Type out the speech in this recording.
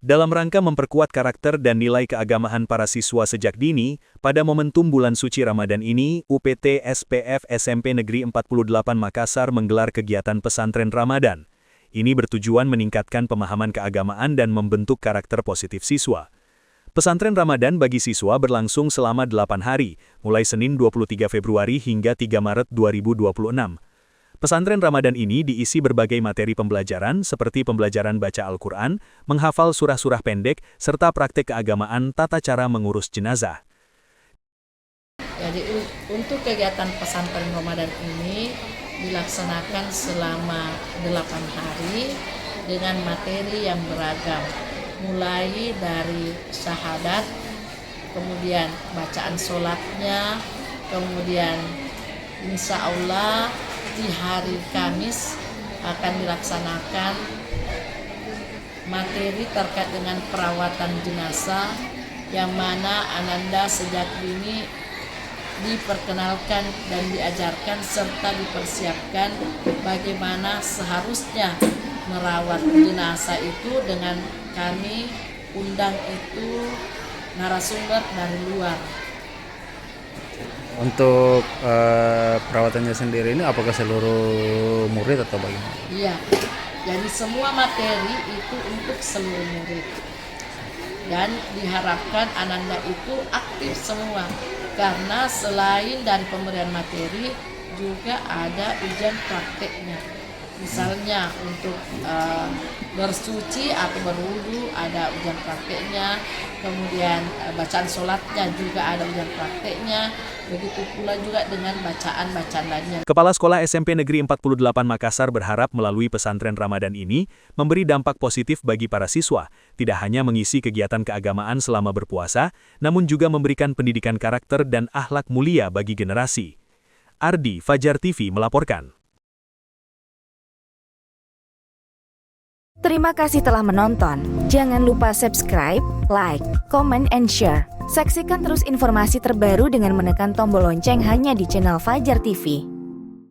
Dalam rangka memperkuat karakter dan nilai keagamaan para siswa sejak dini, pada momentum bulan suci Ramadan ini, UPT SPF SMP Negeri 48 Makassar menggelar kegiatan pesantren Ramadan. Ini bertujuan meningkatkan pemahaman keagamaan dan membentuk karakter positif siswa. Pesantren Ramadan bagi siswa berlangsung selama 8 hari, mulai Senin 23 Februari hingga 3 Maret 2026. Pesantren Ramadan ini diisi berbagai materi pembelajaran seperti pembelajaran baca Al-Quran, menghafal surah-surah pendek, serta praktek keagamaan tata cara mengurus jenazah. Jadi untuk kegiatan pesantren Ramadan ini dilaksanakan selama 8 hari dengan materi yang beragam. Mulai dari syahadat, kemudian bacaan sholatnya, kemudian insya Allah di hari Kamis akan dilaksanakan materi terkait dengan perawatan jenazah yang mana Ananda sejak dini diperkenalkan dan diajarkan serta dipersiapkan bagaimana seharusnya merawat jenazah itu dengan kami undang itu narasumber dari luar. Untuk perawatannya sendiri ini apakah seluruh murid atau bagaimana? Iya, jadi semua materi itu untuk seluruh murid. Dan diharapkan Ananda itu aktif semua. Karena selain dari pemberian materi, juga ada ujian prakteknya. Misalnya untuk bersuci atau berwudu ada ujian prakteknya, kemudian bacaan sholatnya juga ada ujian prakteknya, begitu pula juga dengan bacaan-bacaan lainnya. Kepala Sekolah SMP Negeri 48 Makassar berharap melalui pesantren Ramadan ini memberi dampak positif bagi para siswa, tidak hanya mengisi kegiatan keagamaan selama berpuasa, namun juga memberikan pendidikan karakter dan akhlak mulia bagi generasi. Ardi, Fajar TV melaporkan. Terima kasih telah menonton. Jangan lupa subscribe, like, comment, and share. Saksikan terus informasi terbaru dengan menekan tombol lonceng hanya di channel Fajar TV.